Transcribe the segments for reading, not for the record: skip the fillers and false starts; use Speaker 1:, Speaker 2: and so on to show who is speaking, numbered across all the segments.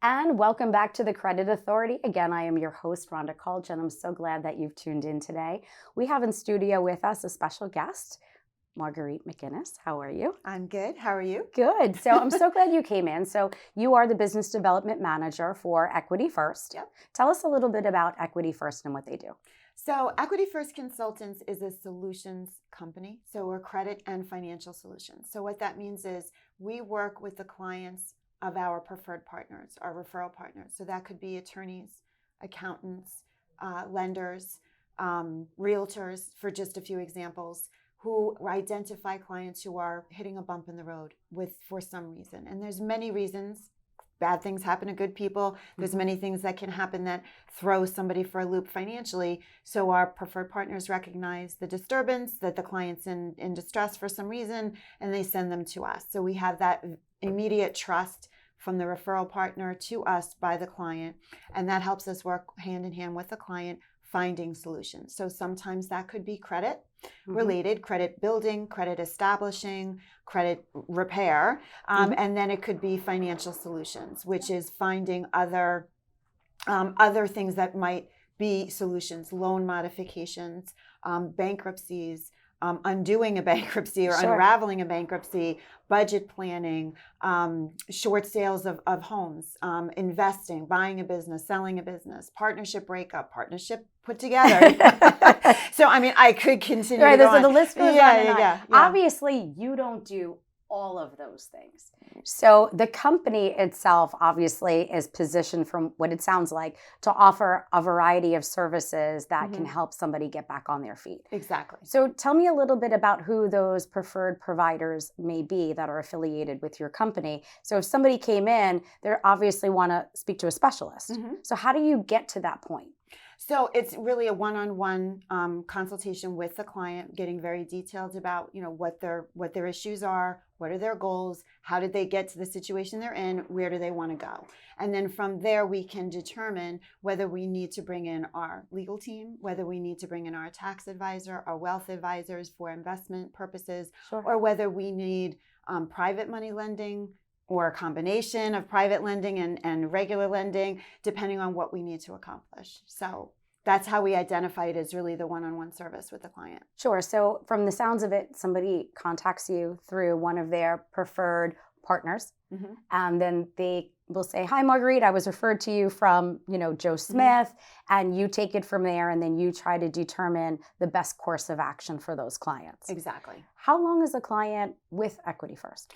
Speaker 1: And welcome back to the Credit Authority. Again, I am your host, Rhonda Klch, and I'm so glad that you've tuned in today. We have in studio with us a special guest, Margreit McInnis. How are you?
Speaker 2: I'm good. How are you?
Speaker 1: Good. So I'm so glad you came in. So you are the Business Development Manager for Equity First.
Speaker 2: Yep.
Speaker 1: Tell us a little bit about Equity First and what they do.
Speaker 2: So Equity First Consultants is a solutions company. So we're credit and financial solutions. So what that means is we work with the clients of our preferred partners, our referral partners. So that could be attorneys, accountants, lenders, realtors, for just a few examples, who identify clients who are hitting a bump in the road for some reason. And there's many reasons. Bad things happen to good people. There's many things that can happen that throw somebody for a loop financially. So our preferred partners recognize the disturbance, that the client's in distress for some reason, and they send them to us. So we have that immediate trust from the referral partner to us by the client. And that helps us work hand in hand with the client, finding solutions. So sometimes that could be credit related, credit building, credit establishing, credit repair. And then it could be financial solutions, which is finding other things that might be solutions, loan modifications, bankruptcies, undoing a bankruptcy or unraveling a bankruptcy, budget planning, short sales of homes, investing, buying a business, selling a business, partnership breakup, partnership put together. So, I mean, I could continue to go on.
Speaker 1: So the list goes on and on.
Speaker 2: Yeah.
Speaker 1: Obviously, you don't do all of those things. So the company itself obviously is positioned, from what it sounds like, to offer a variety of services that can help somebody get back on their feet.
Speaker 2: Exactly.
Speaker 1: So tell me a little bit about who those preferred providers may be that are affiliated with your company. So if somebody came in, they obviously want to speak to a specialist. So how do you get to that point?
Speaker 2: So it's really a one-on-one consultation with the client, getting very detailed about, what their issues are, what are their goals, how did they get to the situation they're in, where do they want to go? And then from there, we can determine whether we need to bring in our legal team, whether we need to bring in our tax advisor, our wealth advisors for investment purposes, or whether we need private money lending, or a combination of private lending and regular lending, depending on what we need to accomplish. So that's how we identify it as really the one-on-one service with the client.
Speaker 1: Sure. So from the sounds of it, somebody contacts you through one of their preferred partners, and then they will say, "Hi, Marguerite, I was referred to you from, Joe Smith," and you take it from there, and then you try to determine the best course of action for those clients.
Speaker 2: Exactly.
Speaker 1: How long is a client with Equity First?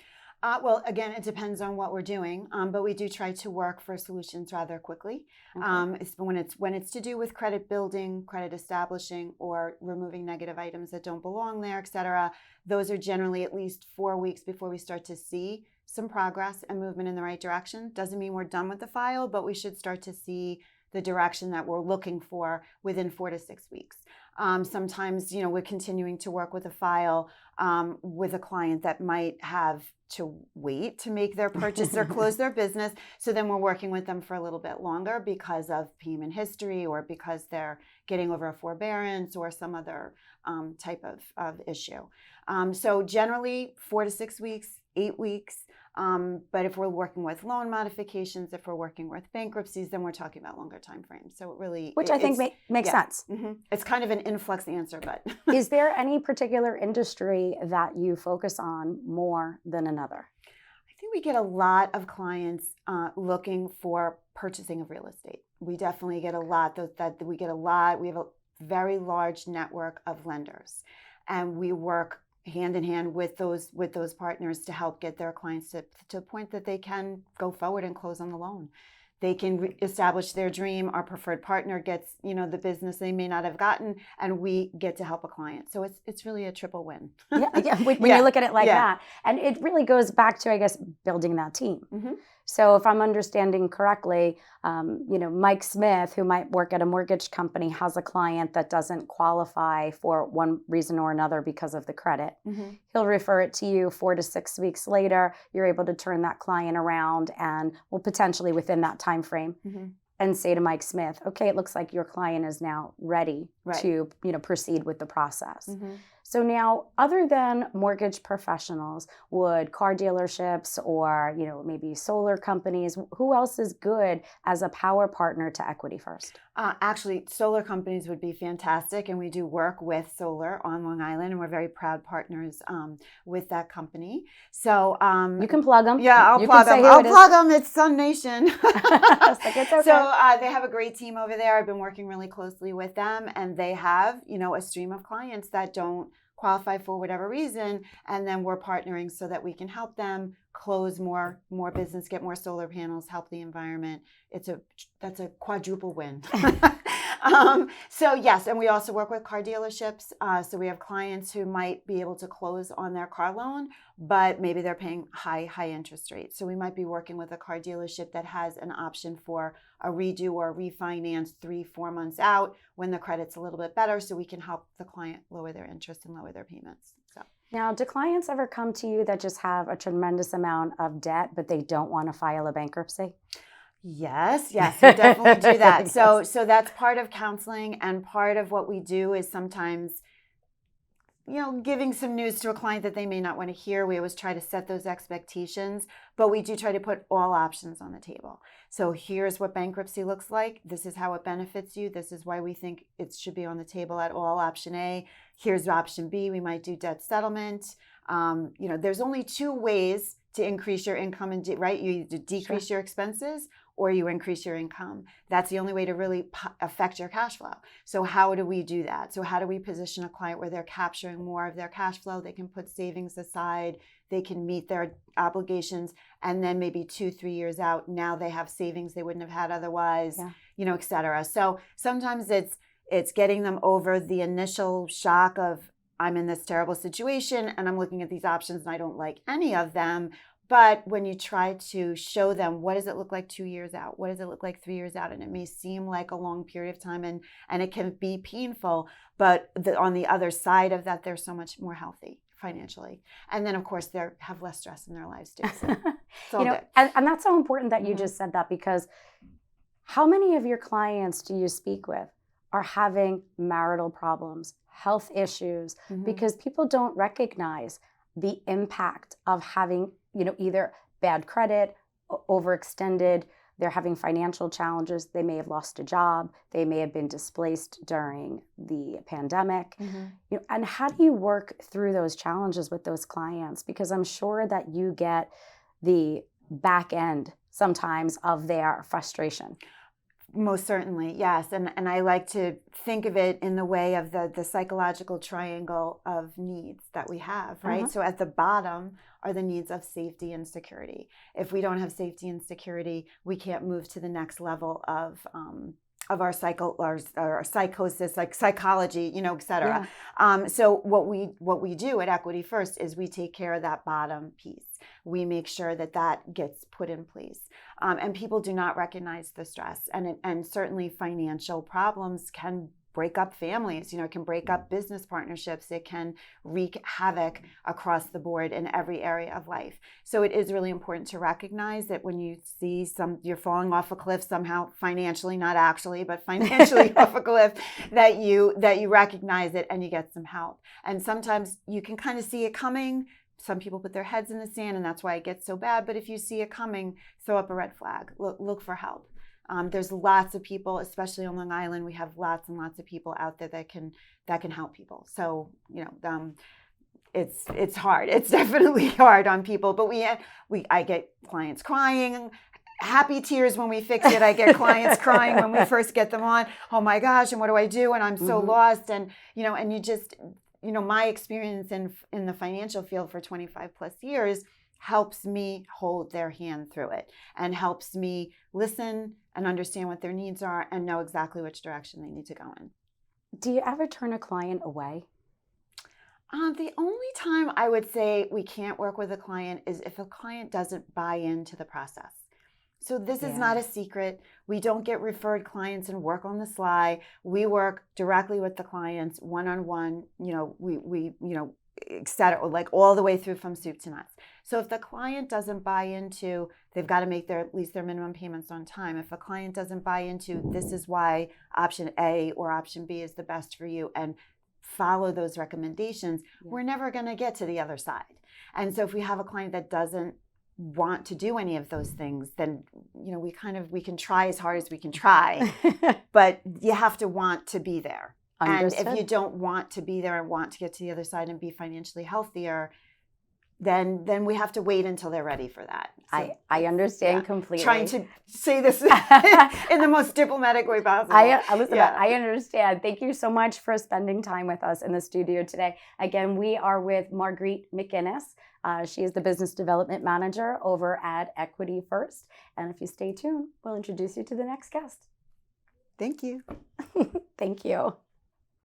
Speaker 2: Well, again, it depends on what we're doing, but we do try to work for solutions rather quickly. It's when it's to do with credit building, credit establishing, or removing negative items that don't belong there, et cetera. Those are generally at least 4 weeks before we start to see some progress and movement in the right direction. Doesn't mean we're done with the file, but we should start to see the direction that we're looking for within 4 to 6 weeks. Sometimes, we're continuing to work with a file with a client that might have to wait to make their purchase or close their business. So then we're working with them for a little bit longer because of payment history, or because they're getting over a forbearance or some other type of issue. So generally 4 to 6 weeks, 8 weeks. But if we're working with loan modifications, if we're working with bankruptcies, then we're talking about longer time frames. So it really,
Speaker 1: which I think makes sense.
Speaker 2: It's kind of an influx answer, but
Speaker 1: is there any particular industry that you focus on more than another?
Speaker 2: I think we get a lot of clients looking for purchasing of real estate. We definitely get a lot. We have a very large network of lenders, and we work hand in hand with those partners to help get their clients to a point that they can go forward and close on the loan. They can establish their dream. Our preferred partner gets, the business they may not have gotten, and we get to help a client. So it's really a triple win.
Speaker 1: When you look at it like that. And it really goes back to, I guess, building that team. So if I'm understanding correctly, Mike Smith, who might work at a mortgage company, has a client that doesn't qualify for one reason or another because of the credit. He'll refer it to you 4 to 6 weeks later. You're able to turn that client around, and will potentially within that time frame and say to Mike Smith, okay, it looks like your client is now ready to, proceed with the process. So now, other than mortgage professionals, would car dealerships or, maybe solar companies, who else is good as a power partner to Equity First?
Speaker 2: Actually, solar companies would be fantastic, and we do work with solar on Long Island, and we're very proud partners with that company. So
Speaker 1: you can plug them.
Speaker 2: Yeah, I'll plug them. I'll plug them. It's Sun Nation.
Speaker 1: It's okay.
Speaker 2: So they have a great team over there. I've been working really closely with them, and they have, a stream of clients that don't qualify for whatever reason, and then we're partnering so that we can help them close more business, get more solar panels, help the environment. That's a quadruple win. So yes, and we also work with car dealerships. So we have clients who might be able to close on their car loan, but maybe they're paying high interest rates. So we might be working with a car dealership that has an option for a redo or a refinance 3-4 months out when the credit's a little bit better, so we can help the client lower their interest and lower their payments. So.
Speaker 1: Now, do clients ever come to you that just have a tremendous amount of debt, but they don't want to file a bankruptcy?
Speaker 2: Yes, we definitely do that. So that's part of counseling, and part of what we do is sometimes, giving some news to a client that they may not want to hear. We always try to set those expectations, but we do try to put all options on the table. So here's what bankruptcy looks like. This is how it benefits you. This is why we think it should be on the table at all. Option A. Here's option B. We might do debt settlement. There's only 2 ways to increase your income, right? You either decrease your expenses or you increase your income. That's the only way to really affect your cash flow. So how do we do that? So how do we position a client where they're capturing more of their cash flow? They can put savings aside, they can meet their obligations, and then maybe 2-3 years out, now they have savings they wouldn't have had otherwise, et cetera. So sometimes it's getting them over the initial shock of, I'm in this terrible situation and I'm looking at these options and I don't like any of them. But when you try to show them, what does it look like 2 years out? What does it look like 3 years out? And it may seem like a long period of time, and it can be painful, but on the other side of that, they're so much more healthy financially. And then, of course, they have less stress in their lives too. So
Speaker 1: and that's so important that you just said that, because how many of your clients do you speak with are having marital problems, health issues, because people don't recognize the impact of having, either bad credit, overextended, they're having financial challenges, they may have lost a job, they may have been displaced during the pandemic. And how do you work through those challenges with those clients? Because I'm sure that you get the back end sometimes of their frustration.
Speaker 2: Most certainly, yes. And I like to think of it in the way of the psychological triangle of needs that we have, right? So at the bottom are the needs of safety and security. If we don't have safety and security, we can't move to the next level of our psychosis, like psychology, et cetera. So what we do at Equity First is we take care of that bottom piece. We make sure that gets put in place. And people do not recognize the stress. And certainly financial problems can break up families, it can break up business partnerships. It can wreak havoc across the board in every area of life. So it is really important to recognize that when you see you're falling off a cliff somehow, financially, not actually, but financially off a cliff, that you recognize it and you get some help. And sometimes you can kind of see it coming. Some people put their heads in the sand, and that's why it gets so bad. But if you see it coming, throw up a red flag. Look for help. There's lots of people, especially on Long Island. We have lots and lots of people out there that can help people. So it's hard. It's definitely hard on people. But I get clients crying, happy tears when we fix it. I get clients crying when we first get them on. Oh my gosh, and what do I do? And I'm so lost. And and you just my experience in the financial field for 25 plus years helps me hold their hand through it and helps me listen and understand what their needs are and know exactly which direction they need to go in.
Speaker 1: Do you ever turn a client away?
Speaker 2: The only time I would say we can't work with a client is if a client doesn't buy into the process. So this is not a secret. We don't get referred clients and work on the sly. We work directly with the clients one-on-one, we et cetera, like all the way through from soup to nuts. So if the client doesn't buy into, they've got to make at least their minimum payments on time. If a client doesn't buy into, this is why option A or option B is the best for you, and follow those recommendations, we're never going to get to the other side. And so if we have a client that doesn't want to do any of those things, then we can try as hard as we can try, but you have to want to be there. Understood. And if you don't want to be there and want to get to the other side and be financially healthier, then we have to wait until they're ready for that. So,
Speaker 1: I understand completely.
Speaker 2: Trying to say this in the most diplomatic way possible.
Speaker 1: Elizabeth, I understand. Thank you so much for spending time with us in the studio today. Again, we are with Margreit McInnis. She is the Business Development Manager over at Equity First. And if you stay tuned, we'll introduce you to the next guest.
Speaker 2: Thank you.
Speaker 1: Thank you.